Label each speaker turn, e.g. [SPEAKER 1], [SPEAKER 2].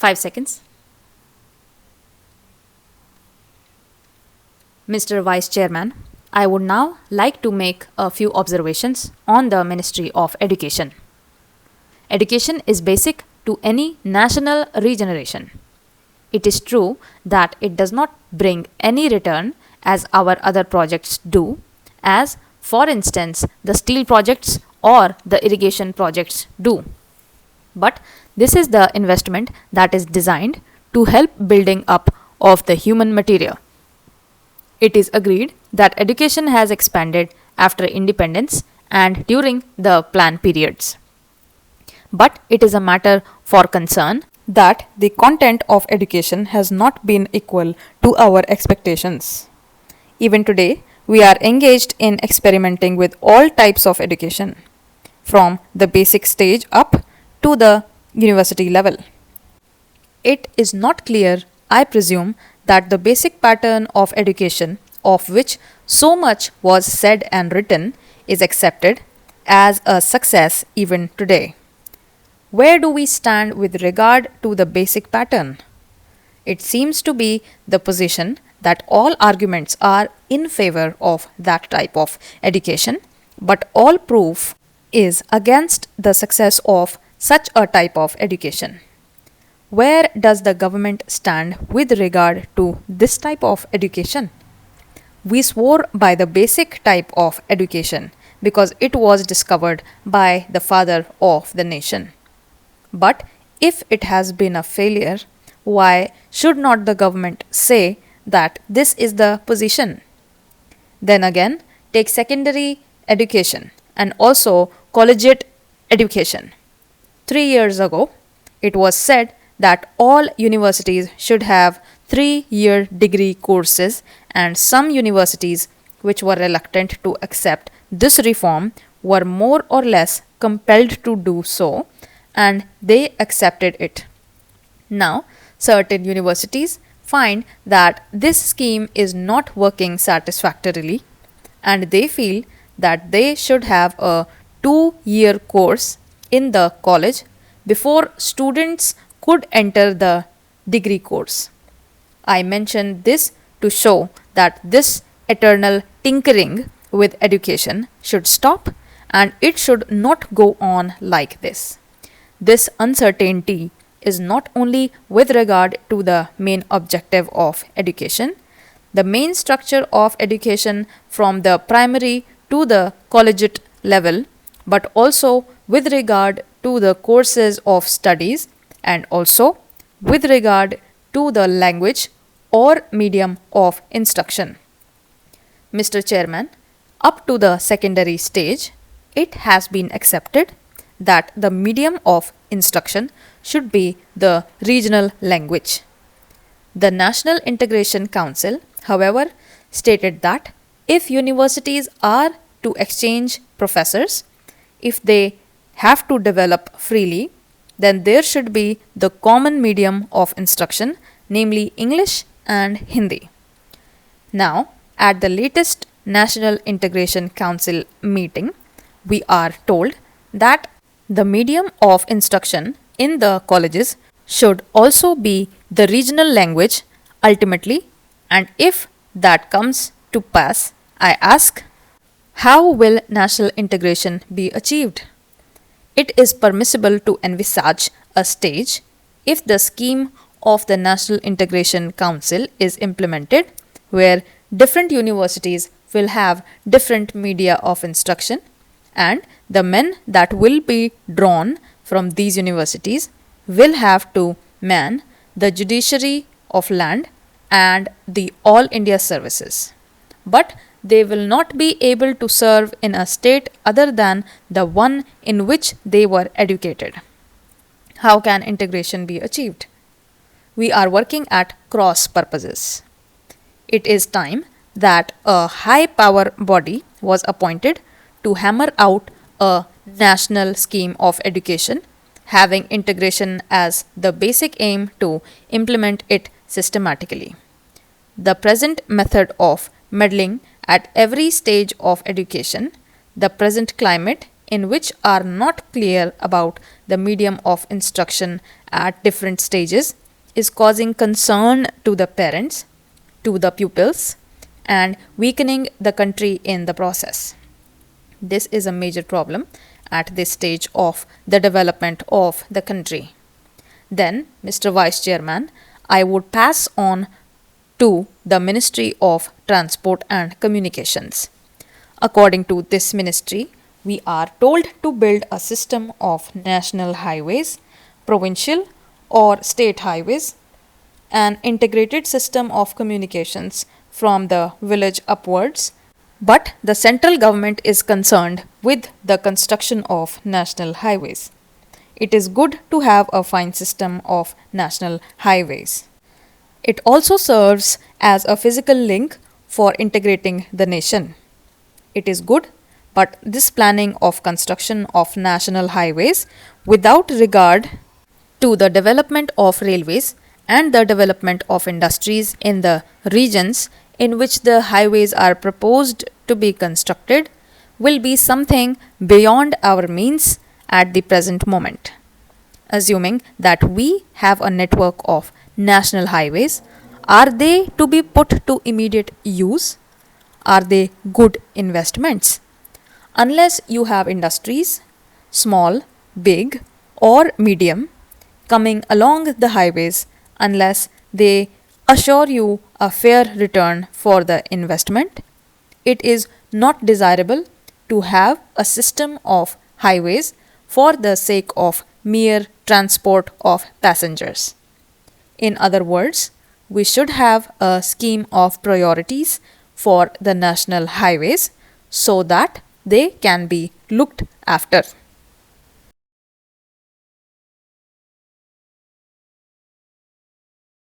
[SPEAKER 1] 5 seconds. Mr. Vice Chairman, I would now like to make a few observations on the Ministry of Education. Education is basic to any national regeneration. It is true that it does not bring any return as our other projects do, as for instance the steel projects or the irrigation projects do. But this is the investment that is designed to help building up of the human material. It is agreed that education has expanded after independence and during the plan periods. But it is a matter for concern that the content of education has not been equal to our expectations. Even today, we are engaged in experimenting with all types of education, from the basic stage up to the university level. It is not clear, I presume, that the basic pattern of education, of which so much was said and written, is accepted as a success even today. Where do we stand with regard to the basic pattern? It seems to be the position that all arguments are in favor of that type of education, but all proof is against the success of such a type of education. Where does the government stand with regard to this type of education? We swore by the basic type of education because it was discovered by the father of the nation. But if it has been a failure, why should not the government say that this is the position? Then again, take secondary education and also collegiate education. 3 years ago, it was said that all universities should have 3-year degree courses, and some universities which were reluctant to accept this reform were more or less compelled to do so, and they accepted it. Now, certain universities find that this scheme is not working satisfactorily, and they feel that they should have a 2-year course in the college before students could enter the degree course. I mention this to show that this eternal tinkering with education should stop, and it should not go on like this. This uncertainty is not only with regard to the main objective of education, the main structure of education from the primary to the collegiate level, but also with regard to the courses of studies and also with regard to the language or medium of instruction. Mr. Chairman, up to the secondary stage, it has been accepted that the medium of instruction should be the regional language. The National Integration Council, however, stated that if universities are to exchange professors, if they have to develop freely, then there should be the common medium of instruction, namely English and Hindi. Now, at the latest National Integration Council meeting, we are told that the medium of instruction in the colleges should also be the regional language ultimately, and if that comes to pass, I ask, how will national integration be achieved? It is permissible to envisage a stage if the scheme of the National Integration Council is implemented, where different universities will have different media of instruction, and the men that will be drawn from these universities will have to man the judiciary of land and the All India services. But they will not be able to serve in a state other than the one in which they were educated. How can integration be achieved? We are working at cross purposes. It is time that a high power body was appointed to hammer out a national scheme of education, having integration as the basic aim to implement it systematically. The present method of meddling at every stage of education, the present climate in which are not clear about the medium of instruction at different stages is causing concern to the parents, to the pupils, and weakening the country in the process. This is a major problem at this stage of the development of the country. Then, Mr. Vice Chairman, I would pass on to the Ministry of Transport and Communications. According to this ministry, we are told to build a system of national highways, provincial or state highways, an integrated system of communications from the village upwards, but the central government is concerned with the construction of national highways. It is good to have a fine system of national highways. It also serves as a physical link for integrating the nation. It is good, but this planning of construction of national highways without regard to the development of railways and the development of industries in the regions in which the highways are proposed to be constructed will be something beyond our means at the present moment. Assuming that we have a network of national highways, are they to be put to immediate use? Are they good investments? Unless you have industries, small, big, or medium, coming along the highways, unless they assure you a fair return for the investment, it is not desirable to have a system of highways for the sake of mere transport of passengers. In other words, we should have a scheme of priorities for the national highways so that they can be looked after.